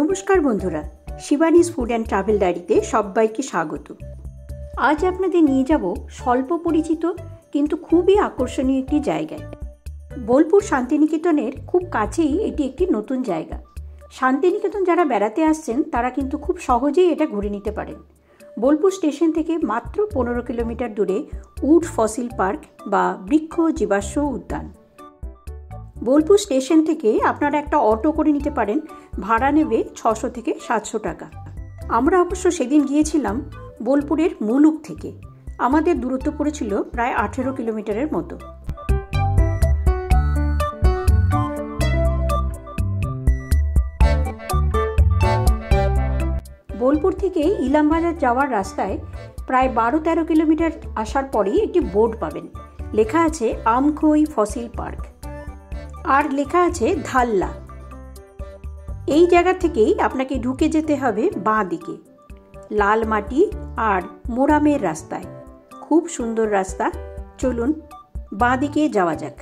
নমস্কার বন্ধুরা, শিবানীজ food and travel ডায়েরিতে সবাইকে স্বাগত। আজ আপনাদের নিয়ে যাব স্বল্প পরিচিত কিন্তু খুবই আকর্ষণীয় একটি জায়গায়। বোলপুর শান্তিনিকেতনের খুব কাছেই এটি একটি নতুন জায়গা। শান্তিনিকেতন যারা বেড়াতে আসছেন তারা কিন্তু খুব সহজেই এটা ঘুরে নিতে পারেন। বোলপুর স্টেশন থেকে মাত্র 15 কিলোমিটার দূরে উড ফসিল পার্ক বা বৃক্ষ জীবাশ্ম উদ্যান। বোলপুর স্টেশন থেকে আপনারা একটা অটো করে নিতে পারেন, ভাড়া নেবে 600 থেকে 700 টাকা। আমরা অবশ্য সেদিন গিয়েছিলাম বোলপুরের মুলুক থেকে। আমাদের দূরত্ব পড়েছিল প্রায় 18 কিলোমিটারের মতো। বোলপুর থেকে ইলামবাজার যাওয়ার রাস্তায় প্রায় 12-13 কিলোমিটার আসার পরেই একটি বোর্ড পাবেন, লেখা আছে আমখই ফসিল পার্ক আর লেখা আছে ধাল্লা। এই জায়গা থেকেই আপনাকে ঢুকে যেতে হবে বাঁ দিকে, লাল মাটি আর মোরামের রাস্তায়। খুব সুন্দর রাস্তা, চলুন বাঁ দিকে যাওয়া যাক।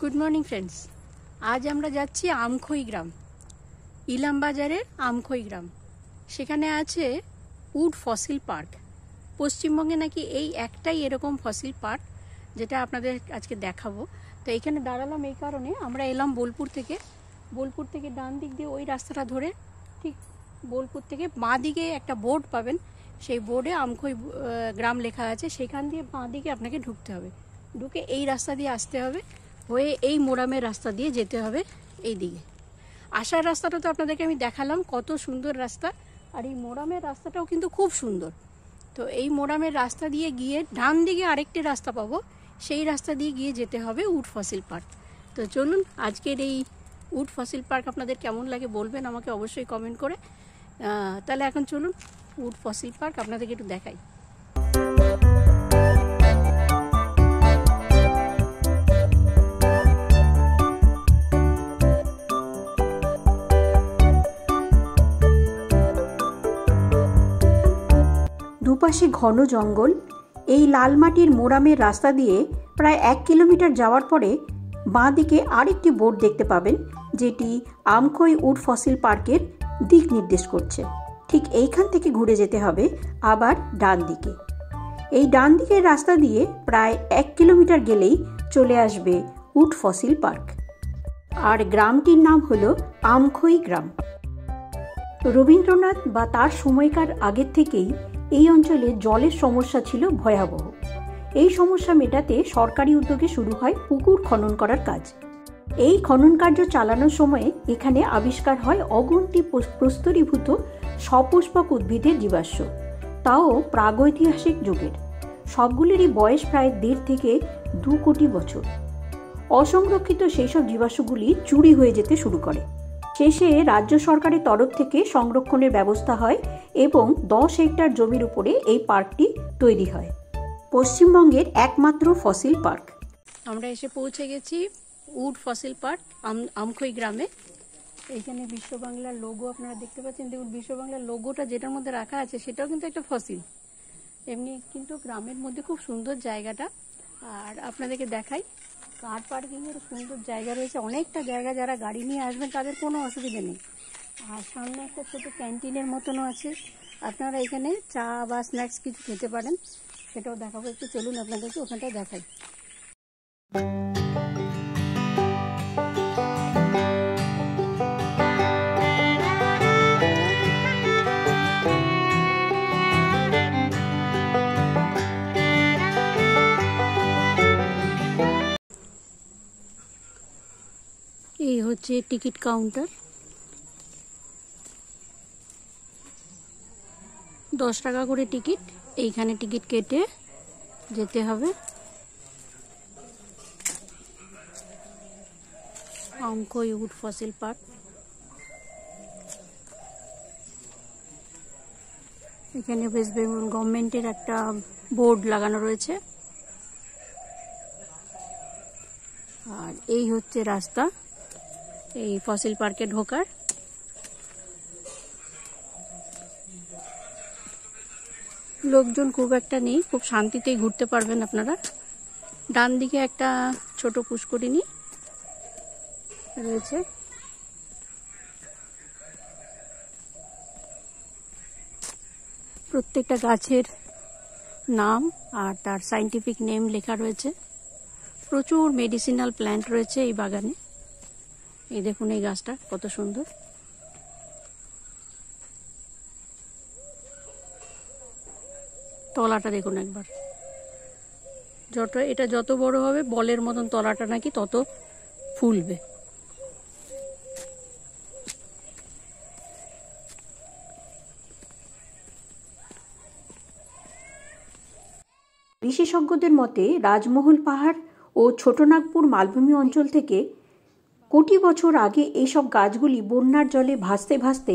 গুড মর্নিং ফ্রেন্ডস, আজ আমরা যাচ্ছি আমখই গ্রাম, ইলামবাজারের আমখই গ্রাম। সেখানে আছে উড ফসিল পার্ক। পশ্চিমবঙ্গে নাকি এই একটাই এরকম ফসিল পার্ক, যেটা আপনাদের আজকে দেখাবো। তো এখানে দাঁড়ালাম এই কারণে, আমরা এলাম বোলপুর থেকে ডান দিক দিয়ে ওই রাস্তাটা ধরে ঠিক বোলপুর থেকে বাঁ দিকে একটা বোর্ড পাবেন, সেই বোর্ডে আমখই গ্রাম লেখা আছে। সেখান দিয়ে বাঁ দিকে আপনাকে ঢুকতে হবে, ঢুকে এই রাস্তা দিয়ে আসতে হবে, হয়ে এই মোরামের রাস্তা দিয়ে যেতে হবে এই দিকে। আসার রাস্তাটা তো আপনাদেরকে আমি দেখালাম, কত সুন্দর রাস্তা। আর এই মোরামের রাস্তাটাও কিন্তু খুব সুন্দর। তো এই মোরামের রাস্তা দিয়ে গিয়ে ডান দিকে আরেকটি রাস্তা পাবো, সেই রাস্তা দিয়ে গিয়ে যেতে হবে উড ফসিল পার্ক। তো চলুন, আজকের এই উড ফসিল পার্ক আপনাদের কেমন লাগে বলবেন আমাকে অবশ্যই কমেন্ট করে। তাহলে এখন চলুন উড ফসিল পার্ক আপনাদেরকে একটু দেখাই। দুপাশে ঘন জঙ্গল। এই লাল মাটির মোরামের রাস্তা দিয়ে প্রায় 1 কিলোমিটার যাওয়ার পরে বাঁ দিকে আরেকটি বোর্ড দেখতে পাবেন, যেটি আমখই উড ফসিল পার্কের দিক নির্দেশ করছে। ঠিক এইখান থেকে ঘুরে যেতে হবে আবার ডান দিকে। এই ডান দিকের রাস্তা দিয়ে প্রায় 1 কিলোমিটার গেলেই চলে আসবে উড ফসিল পার্ক। আর গ্রামটির নাম হলো আমখই গ্রাম। রবীন্দ্রনাথ বা তার সময়কার আগের থেকেই এই অঞ্চলে জলের সমস্যা ছিল ভয়াবহ। এই সমস্যা মেটাতে সরকারি উদ্যোগে শুরু হয় পুকুর খনন করার কাজ। এই খনন কার্য চালানোর সময়ে এখানে আবিষ্কার হয় অগুন্তি প্রস্তরীভূত সপুষ্পক উদ্ভিদের জীবাশ্ম, তাও প্রাগৈতিহাসিক যুগের। সবগুলিরই বয়স প্রায় 1.5 থেকে 2 কোটি বছর। অসংরক্ষিত সেই সব জীবাশ্মগুলি চুরি হয়ে যেতে শুরু করে। শেষে রাজ্য সরকারের তরফ থেকে সংরক্ষণের ব্যবস্থা হয় এবং 10 হেক্টর জমির উপরে এই পার্কটি তৈরি হয়। পশ্চিমবঙ্গের একমাত্র ফসিল পার্ক। আমরা এসে পৌঁছে গেছি উড ফসিল পার্ক আমখই গ্রামে। এইখানে বিশ্ব বাংলার লোগো আপনারা দেখতে পাচ্ছেন। দেখুন, বিশ্ব বাংলার লোগোটা যেটার মধ্যে রাখা আছে সেটাও কিন্তু একটা ফসিল। এমনি কিন্তু গ্রামের মধ্যে খুব সুন্দর জায়গাটা। আর আপনাদেরকে দেখাই, কার পার্কিংয়ের সুন্দর জায়গা রয়েছে, অনেকটা জায়গা। যারা গাড়ি নিয়ে আসবেন তাদের কোনো অসুবিধা নেই। আর সামনে একটা ছোটো ক্যান্টিনের মতনও আছে, আপনারা এখানে চা বা স্ন্যাক্স কিছু খেতে পারেন, সেটাও দেখাবো একটু। চলুন আপনাদেরকে ওখানটাও দেখাই। এই হচ্ছে টিকিট কাউন্টার। 10 টাকা করে টিকিট। এইখানে টিকিট কেটে যেতে হবে আমখই উড ফসিল পার্ক। এখানে ওয়েস্ট বেঙ্গল গভর্নমেন্টের একটা বোর্ড লাগানো রয়েছে। আর এই হচ্ছে রাস্তা এই ফসিল পার্কে ঢোকার। লোকজন খুব একটা নেই, খুব শান্তিতেই ঘুরতে পারবেন আপনারা। ডান দিকে একটা ছোট পুষ্করিণী রয়েছে। প্রত্যেকটা গাছের নাম আর তার সায়েন্টিফিক নেম লেখা রয়েছে। প্রচুর মেডিসিনাল প্ল্যান্ট রয়েছে এই বাগানে। এই দেখুন এই গাছটা কত সুন্দর। তলাটা দেখুন একবার, এটা যত বড় হবে বলের মতন তলাটা নাকি তত ফুলবে। বিশেষজ্ঞদের মতে রাজমহল পাহাড় ও ছোটনাগপুর মালভূমি অঞ্চল থেকে কোটি বছর আগে এইসব গাছগুলি বন্যার জলে ভাসতে ভাসতে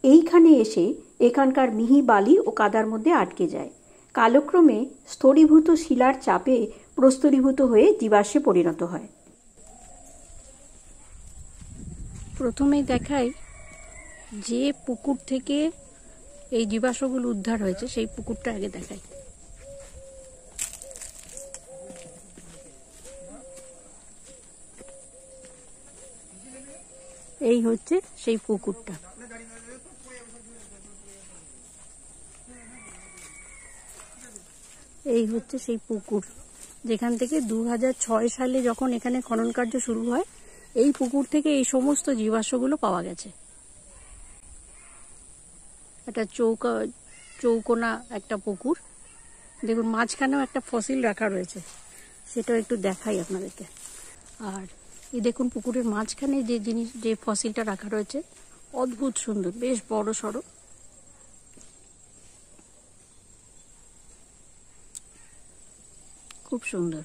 এইখানে এসে এখানকার মিহি বালি ও কাদার মধ্যে আটকে যায়। কালক্রমে স্তরীভূত শিলার চাপে প্রস্তরীভূত হয়ে জীবাশ্মে পরিণত হয়। প্রথমেই দেখাই যে পুকুর থেকে এই জীবাশ্মগুলো উদ্ধার হয়েছে সেই পুকুরটা আগে দেখাই। এই হচ্ছে সেই পুকুরটা। এই হচ্ছে সেই পুকুর যেখান থেকে 2006 সালে যখন এখানে খনন কার্য শুরু হয় এই পুকুর থেকে এই সমস্ত জীবাশ্মগুলো পাওয়া গেছে। একটা চৌকোনা একটা পুকুর, দেখুন মাঝখানেও একটা ফসিল রাখা রয়েছে, সেটাও একটু দেখাই আপনাদেরকে। আর এই দেখুন পুকুরের মাঝখানে যে ফসিলটা রাখা রয়েছে অদ্ভুত সুন্দর, বেশ বড় সড়ো। খুব সুন্দর।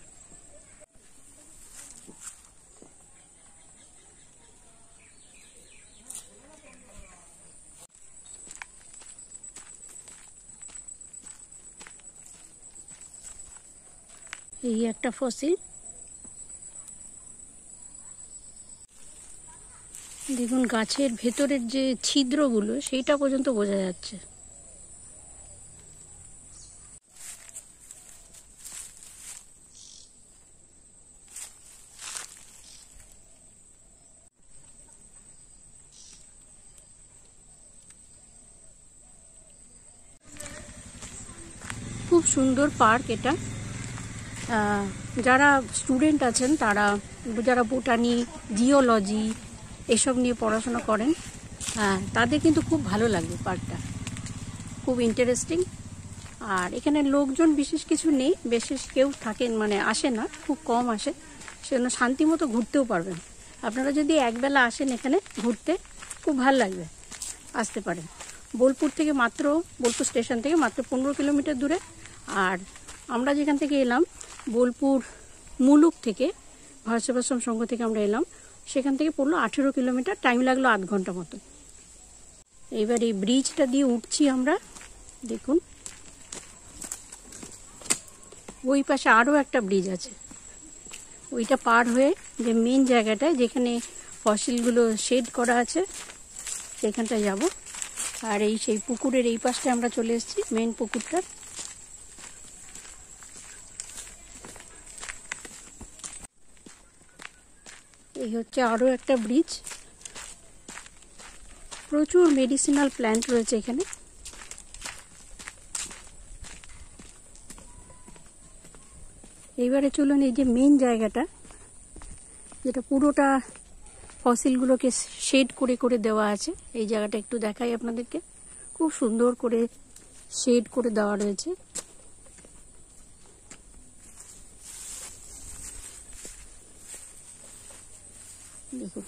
এই একটা ফসিল, দেখুন গাছের ভেতরের যে ছিদ্রগুলো সেইটা পর্যন্ত বোঝা যাচ্ছে। খুব সুন্দর পার্ক এটা। যারা স্টুডেন্ট আছেন তারা, যারা বোটানি, জিওলজি এসব নিয়ে পড়াশোনা করেন, তাদের কিন্তু খুব ভালো লাগবে পার্কটা, খুব ইন্টারেস্টিং। আর এখানে লোকজন বিশেষ কিছু নেই, বিশেষ কেউ থাকেন মানে আসে না, খুব কম আসে, সেজন্য শান্তি মতো ঘুরতেও পারবেন। আপনারা যদি একবেলা আসেন এখানে ঘুরতে খুব ভালো লাগবে, আসতে পারেন। বোলপুর স্টেশন থেকে মাত্র 15 কিলোমিটার দূরে। আর আমরা যেখান থেকে এলাম বোলপুর মুলুক থেকে, ভারত সেবাশ্রম সংঘ থেকে আমরা এলাম, সেখান থেকে পড়লো 18 কিলোমিটার, টাইম লাগলো আধ ঘন্টা মতো। এইবার এই ব্রিজটা দিয়ে উঠছি আমরা, দেখুন ওই পাশে আরও একটা ব্রিজ আছে, ওইটা পার হয়ে যে মেন জায়গাটায় যেখানে ফসিলগুলো শেড করা আছে সেখানটায় যাব। আর সেই পুকুরের এই পাশটায় আমরা চলে এসেছি, মেন পুকুরটা। এই হচ্ছে আরও একটা ব্রিজ। প্রচুর মেডিসিনাল প্ল্যান্ট রয়েছে এখানে। এইবারে চলুন এই যে মেন জায়গাটা, যেটা পুরোটা ফসিলগুলোকে শেড করে করে দেওয়া আছে, এই জায়গাটা একটু দেখাই আপনাদেরকে। খুব সুন্দর করে শেড করে দেওয়া রয়েছে। দেখুন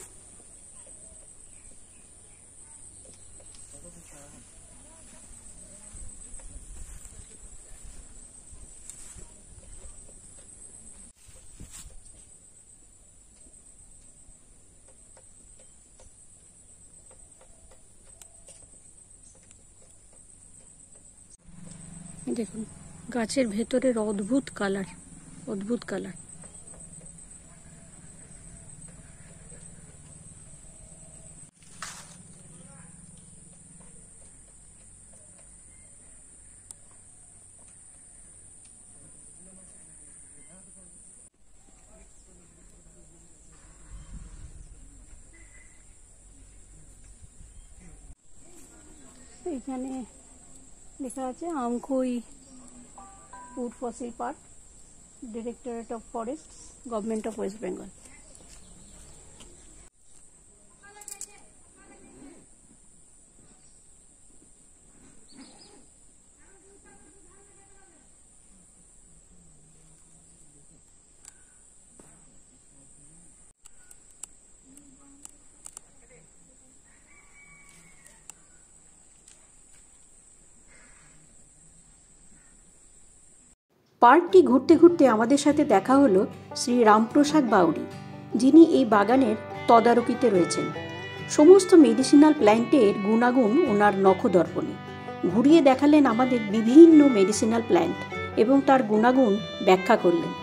দেখুন গাছের ভেতরের অদ্ভুত কালার, অদ্ভুত কালার। এখানে লেখা আছে Amkhoi wood fossil park, directorate of forests, government of West Bengal. পার্কটি ঘুরতে ঘুরতে আমাদের সাথে দেখা হলো শ্রী রামপ্রসাদ বাউরি, যিনি এই বাগানের তদারকিতে রয়েছেন। সমস্ত মেডিসিনাল প্ল্যান্টের গুণাগুণ ওনার নখদর্পণে ঘুরিয়ে দেখালেন আমাদের বিভিন্ন মেডিসিনাল প্ল্যান্ট এবং তার গুণাগুণ ব্যাখ্যা করলেন।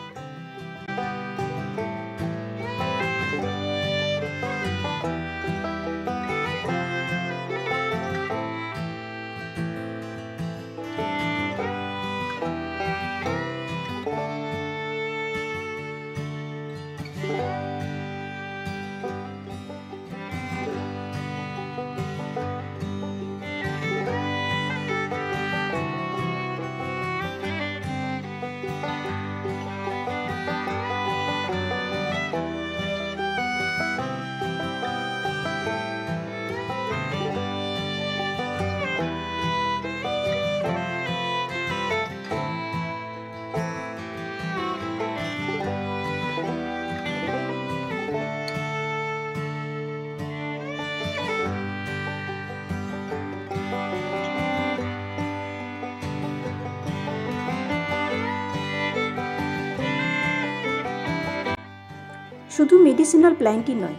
শুধু মেডিসিনাল প্ল্যান্টই নয়,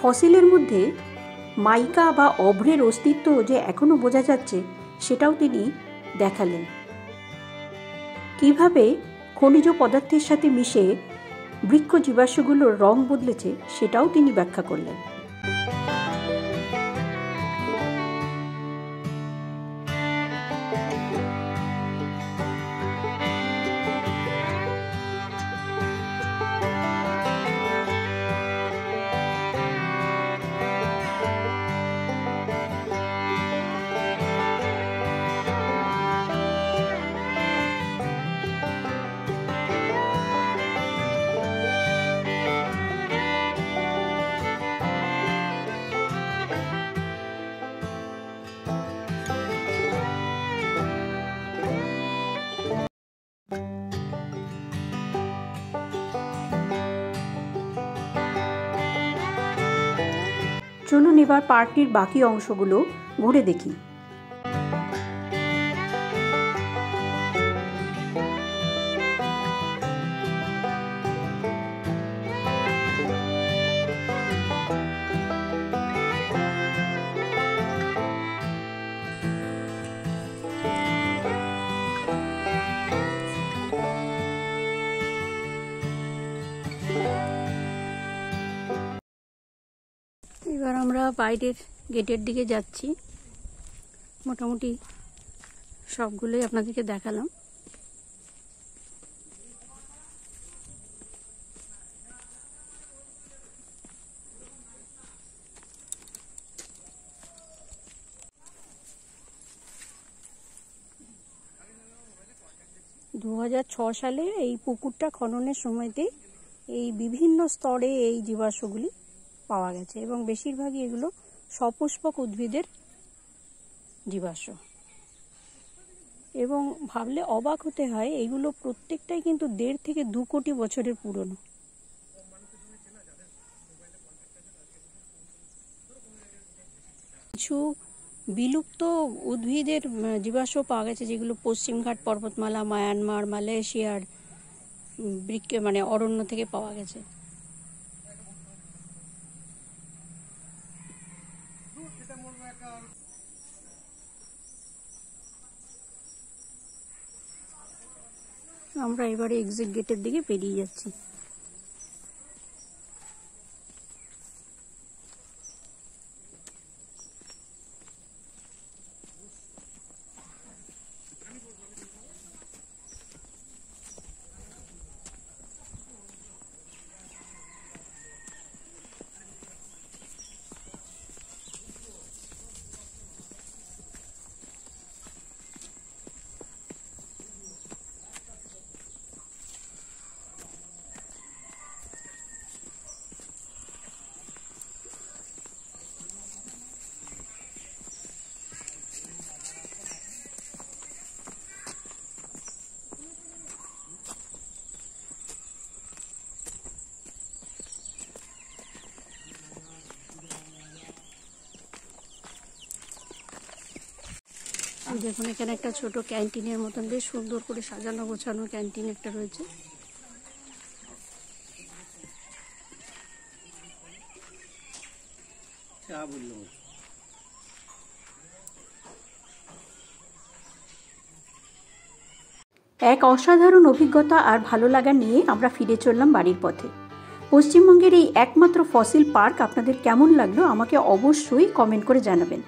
ফসিলের মধ্যে মাইকা বা অভ্রের অস্তিত্ব যে এখনও বোঝা যাচ্ছে সেটাও তিনি দেখালেন। কিভাবে খনিজ পদার্থের সাথে মিশে বৃক্ষ জীবাশ্মগুলোর রং বদলেছে সেটাও তিনি ব্যাখ্যা করলেন। চলুন এবার পার্কটির বাকি অংশগুলো ঘুরে দেখি। এবার আমরা বাইরের গেটের দিকে যাচ্ছি। মোটামুটি সবগুলোই আপনাদেরকে দেখালাম। সালে এই পুকুরটা খননের সময়তে এই বিভিন্ন স্তরে এই জীবাশ্মগুলি পাওয়া গেছে এবং বেশিরভাগই এগুলো সপুষ্পক উদ্ভিদের জীবাশ্ম। এবং ভাবলে অবাক হতে হয়, এগুলো প্রত্যেকটাই কিন্তু 1.5 থেকে 2 কোটি বছরের পুরনো। কিছু বিলুপ্ত উদ্ভিদের জীবাশ্ম পাওয়া গেছে, যেগুলো পশ্চিমঘাট পর্বতমালা, মায়ানমার, মালয়েশিয়ার মানে অরণ্য থেকে পাওয়া গেছে। আমরা এবারে এক্সিট গেটের দিকে পেরিয়ে যাচ্ছি। দেখুন এখানে একটা ছোট ক্যান্টিনের মতন বেশ সুন্দর করে সাজানো গোছানো ক্যান্টিন একটা রয়েছে। এক অসাধারণ অভিজ্ঞতা আর ভালো লাগা নিয়ে আমরা ফিরে চললাম বাড়ির পথে। পশ্চিমবঙ্গের এই একমাত্র ফসিল পার্ক আপনাদের কেমন লাগলো আমাকে অবশ্যই কমেন্ট করে জানাবেন।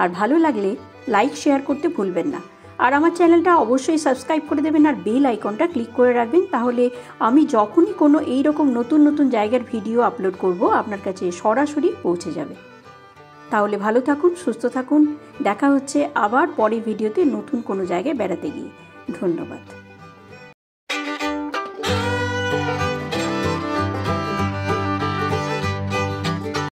আর ভালো লাগলে লাইক শেয়ার করতে ভুলবেন না। আর আমার চ্যানেলটা অবশ্যই সাবস্ক্রাইব করে দেবেন আর বেল আইকনটা ক্লিক করে রাখবেন, তাহলে আমি যখনই কোনো এইরকম নতুন নতুন জায়গার ভিডিও আপলোড করব আপনার কাছে সরাসরি পৌঁছে যাবে। তাহলে ভালো থাকুন, সুস্থ থাকুন। দেখা হচ্ছে আবার পরের ভিডিওতে নতুন কোনো জায়গায় বেড়াতে গিয়ে। ধন্যবাদ।